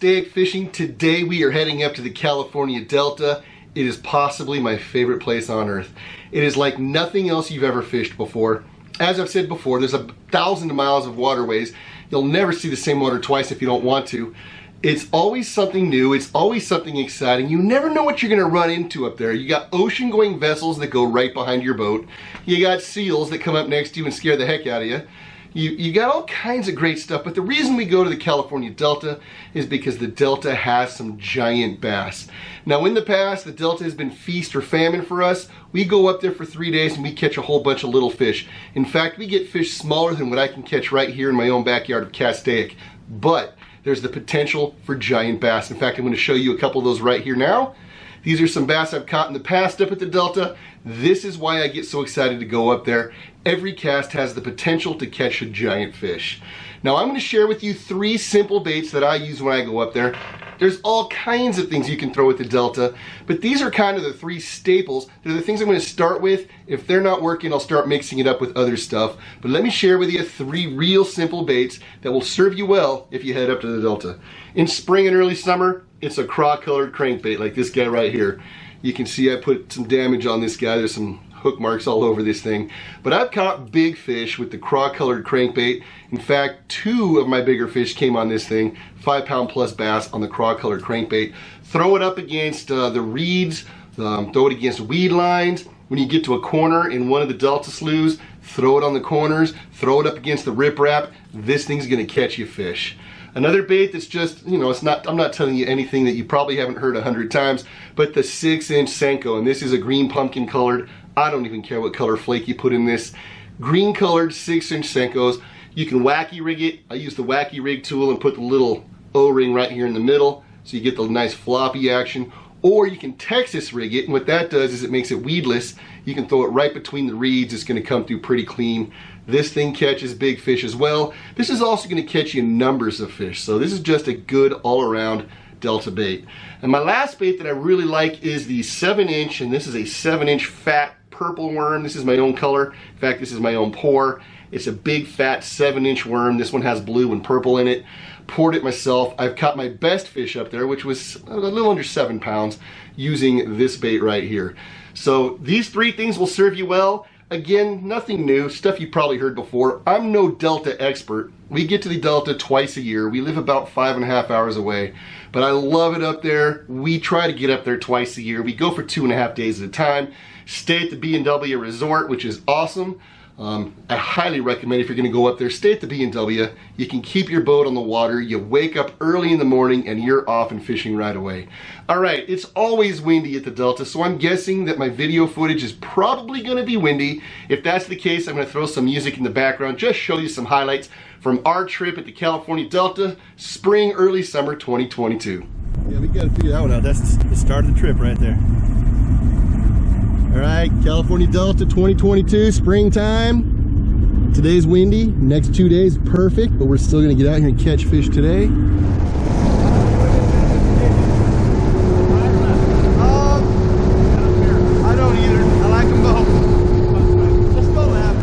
Castaic fishing. Today we are heading up to the California Delta. It is possibly my favorite place on earth. It is like nothing else you've ever fished before. As I've said before, there's 1,000 miles of waterways. You'll never see the same water twice if you don't want to. It's always something new. It's always something exciting. You never know what you're gonna run into up there. You got ocean-going vessels that go right behind your boat. You got seals that come up next to you and scare the heck out of you. You got all kinds of great stuff, but the reason we go to the California Delta is because the Delta has some giant bass. Now in the past, the Delta has been feast or famine for us. We go up there for 3 days and we catch a whole bunch of little fish. In fact, we get fish smaller than what I can catch right here in my own backyard of Castaic. But there's the potential for giant bass. In fact, I'm going to show you a couple of those right here now. These are some bass I've caught in the past up at the Delta. This is why I get so excited to go up there. Every cast has the potential to catch a giant fish. Now I'm going to share with you 3 simple baits that I use when I go up there. There's all kinds of things you can throw at the Delta, but these are kind of the 3 staples. They're the things I'm going to start with. If they're not working, I'll start mixing it up with other stuff. But let me share with you 3 real simple baits that will serve you well if you head up to the Delta. In spring and early summer, it's a craw-colored crankbait like this guy right here. You can see I put some damage on this guy. There's some hook marks all over this thing. But I've caught big fish with the craw-colored crankbait. In fact, 2 of my bigger fish came on this thing, 5-pound plus bass on the craw-colored crankbait. Throw it up against the reeds, throw it against weed lines. When you get to a corner in one of the Delta sloughs, throw it on the corners, throw it up against the riprap. This thing's gonna catch you fish. Another bait that's just, you know, I'm not telling you anything that you probably haven't heard 100 times, but the 6-inch Senko, and this is a green pumpkin colored. I don't even care what color flake you put in this. Green colored 6-inch Senkos. You can wacky rig it. I use the wacky rig tool and put the little O-ring right here in the middle so you get the nice floppy action. Or you can Texas rig it, and what that does is it makes it weedless. You can throw it right between the reeds. It's gonna come through pretty clean. This thing catches big fish as well. This is also gonna catch you numbers of fish. So this is just a good all-around Delta bait. And my last bait that I really like is the 7-inch, and this is a 7-inch fat purple worm. This is my own color. In fact, this is my own pour. It's a big fat 7-inch worm. This one has blue and purple in it. Poured it myself. I've caught my best fish up there, which was a little under 7 pounds, using this bait right here. So these 3 things will serve you well. Again, nothing new, stuff you probably heard before. I'm no Delta expert. We get to the Delta twice a year. We live about 5.5 hours away, but I love it up there. We try to get up there twice a year. We go for 2.5 days at a time. Stay at the B&W Resort, which is awesome. I highly recommend if you're gonna go up there, stay at the B&W. You can keep your boat on the water. You wake up early in the morning and you're off and fishing right away. All right, it's always windy at the Delta, so I'm guessing that my video footage is probably gonna be windy. If that's the case, I'm gonna throw some music in the background, just show you some highlights from our trip at the California Delta, spring, early summer 2022. Yeah, we gotta figure that one out. That's the start of the trip right there. All right, California Delta 2022, springtime. Today's windy, next 2 days perfect, but we're still gonna get out here and catch fish today. I don't either, I like them both. Let's go, lap.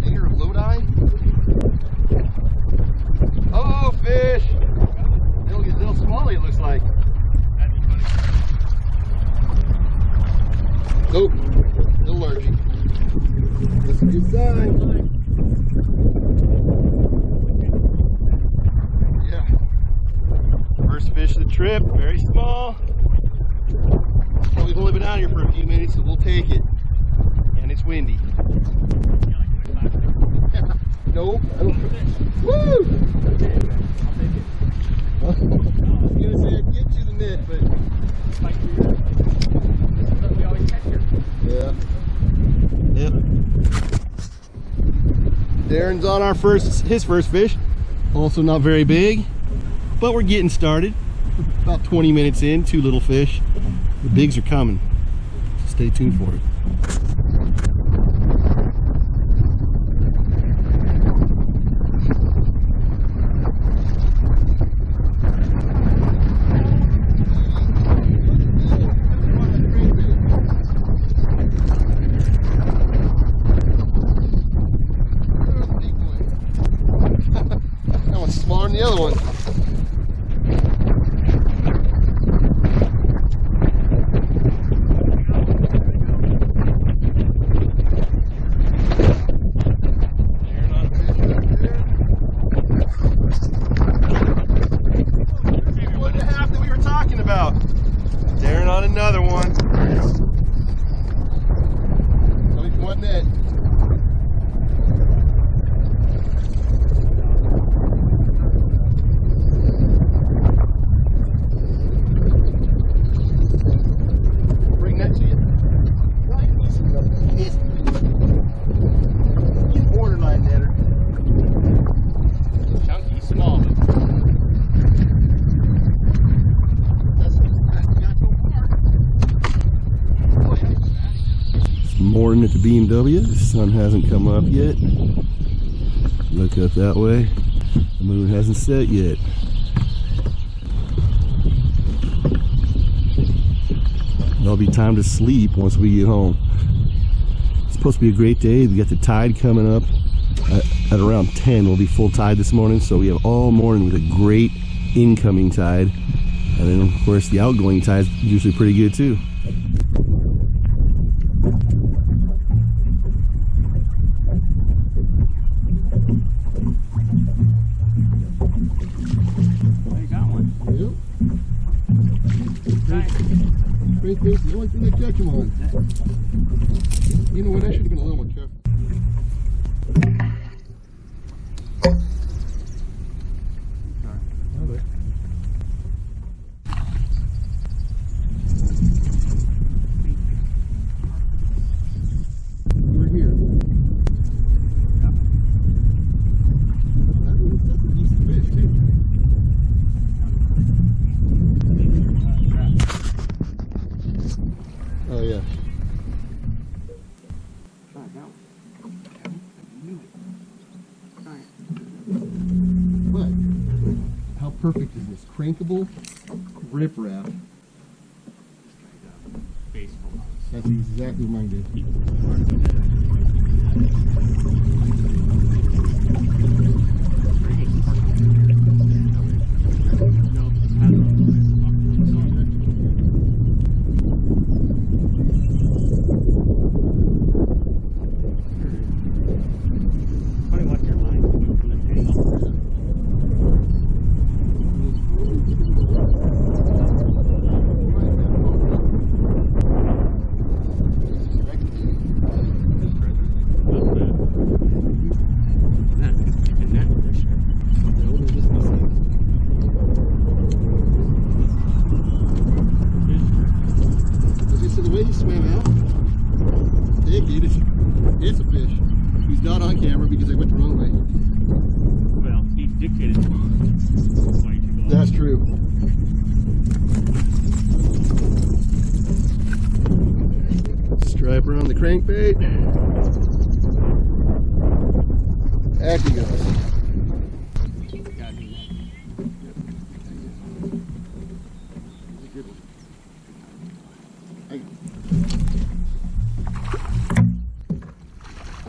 Bigger Lodi? Oh, fish! Little smallie, it looks like. Nope, little largy. That's a good sign. Yeah. First fish of the trip, very small. Well, we've only been out here for a few minutes, so we'll take it. And it's windy. Nope. Woo! I was gonna say I'd get to the net, but we always catch here. Yeah. Yep. Darren's on his first fish. Also not very big, but we're getting started. About 20 minutes in, 2 little fish. The bigs are coming. Stay tuned for it. the other one. What the half that we were talking about? Daring on another one. Coming from one net. Morning at the B&W. The sun hasn't come up yet. Look up that way. The moon hasn't set yet. There'll be time to sleep once we get home. It's supposed to be a great day. We got the tide coming up at around 10. We'll be full tide this morning, so we have all morning with a great incoming tide. And then of course the outgoing tide is usually pretty good too. This is the only thing they catch them on. You know what? I should have been a little more careful. We're here. That's a decent fish, too. Oh yeah. But how perfect is this? Crankable riprap. That's exactly what mine did. It's a fish. He's not on camera because I went the wrong way. Well, he dictated to me. That's true. Striper on the crankbait. Back he goes.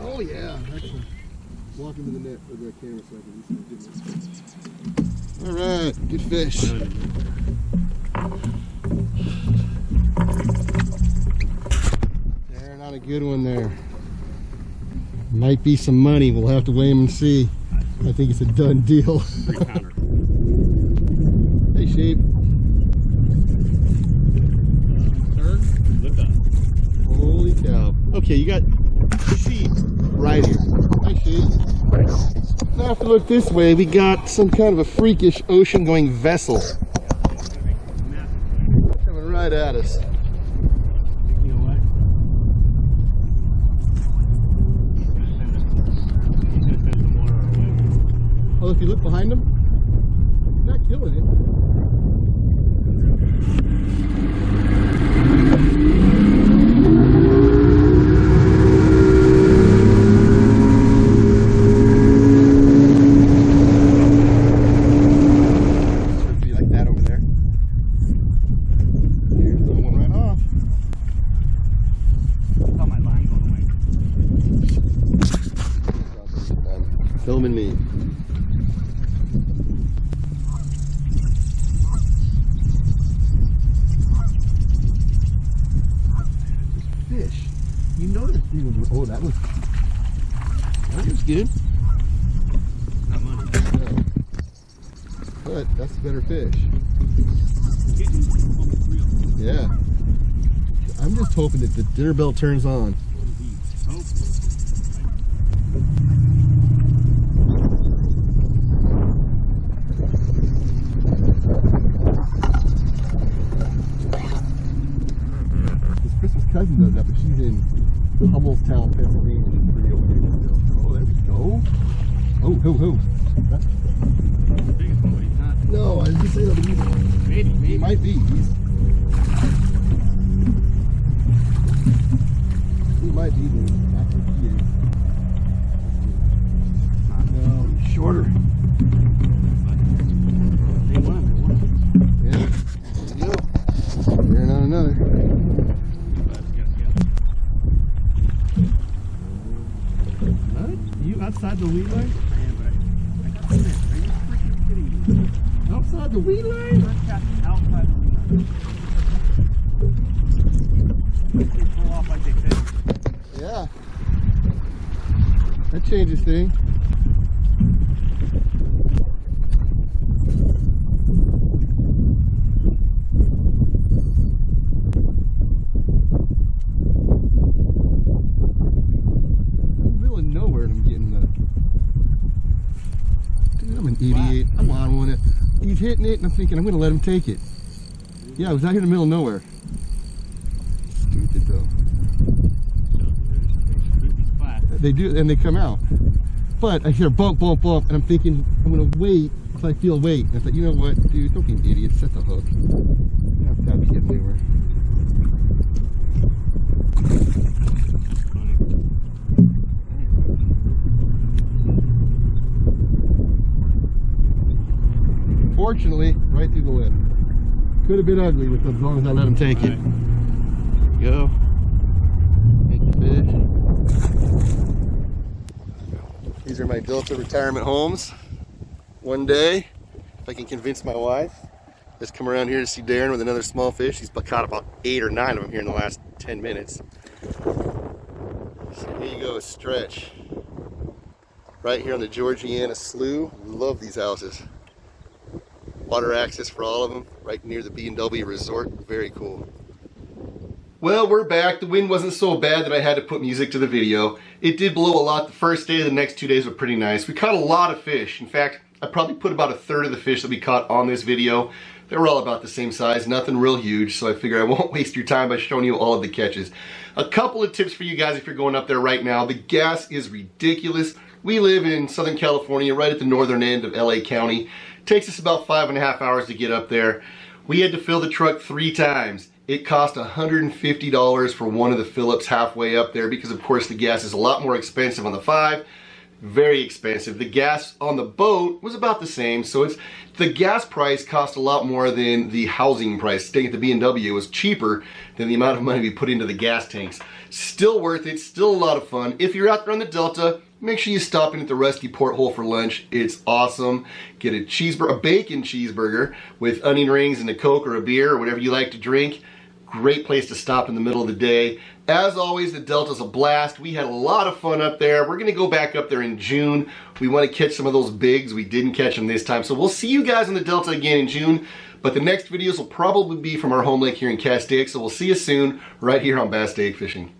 Oh yeah, excellent. Walk into the net for the camera so I can see. All right, good fish. They're not a good one there. Might be some money. We'll have to weigh them and see. I think it's a done deal. 3-pounder. Hey, Sheep. Third, lift up. Holy cow. Okay, you got sheep right here. Hi, Sheep. Now if we look this way, we got some kind of a freakish ocean-going vessel coming right at us. You know what? He's gonna send some water our way. Oh, if you look behind him, he's not killing it. Should be like that over there. Here's the one right off. I thought my line going away. Filming me. Oh, that was good. Not money. Yeah. But that's a better fish. Yeah. I'm just hoping that the dinner bell turns on. His Christmas cousin does that, but she's in Hummelstown, Pennsylvania. She's pretty okay still. Oh, there we go. Oh. That's The biggest one, but he's not. no, I didn't say that. Maybe. He might be. He might be. I think he is. No, he's shorter. They won. Yeah. There you go. Here's on another. You outside the weed line? I am, but I got this. Are you freaking kidding me? Outside the weed line? First cast outside the weed line. They pull off like they said. Yeah. That changes things. Middle of nowhere and I'm getting the... Dude, I'm an idiot. I'm on one. He's hitting it and I'm thinking I'm going to let him take it. Yeah, I was out here in the middle of nowhere. Stupid though. They do, and they come out. But I hear bump, bump, bump, and I'm thinking I'm gonna wait until I feel weight. And I thought, you know what, dude, don't be an idiot. Set the hook. That'd be getting anywhere. Fortunately, right through the lip. Could have been ugly with as long as I let him take it. Go. Take the fish. These are my Delta retirement homes. One day, if I can convince my wife, let's come around here to see Darren with another small fish. He's caught about 8 or 9 of them here in the last 10 minutes. So here you go, a stretch. Right here on the Georgiana Slough. Love these houses. Water access for all of them, right near the B&W Resort. Very cool. Well, we're back. The wind wasn't so bad that I had to put music to the video. It did blow a lot the first day. The next 2 days were pretty nice. We caught a lot of fish. In fact, I probably put about 1/3 of the fish that we caught on this video. They were all about the same size, nothing real huge, so I figure I won't waste your time by showing you all of the catches. A couple of tips for you guys if you're going up there right now. The gas is ridiculous. We live in Southern California, right at the northern end of LA County. It takes us about 5.5 hours to get up there. We had to fill the truck 3 times. It cost $150 for one of the fill-ups halfway up there because of course the gas is a lot more expensive on the 5. Very expensive. The gas on the boat was about the same, so the gas price cost a lot more than the housing price. Staying at the B&W was cheaper than the amount of money we put into the gas tanks. Still worth it, still a lot of fun. If you're out there on the Delta, make sure you stop in at the Rusty Porthole for lunch. It's awesome. Get a bacon cheeseburger with onion rings and a Coke or a beer or whatever you like to drink. Great place to stop in the middle of the day. As always, the Delta's a blast. We had a lot of fun up there. We're gonna go back up there in June. We wanna catch some of those bigs. We didn't catch them this time. So we'll see you guys on the Delta again in June. But the next videos will probably be from our home lake here in Castaic. So we'll see you soon right here on Bass Stake Fishing.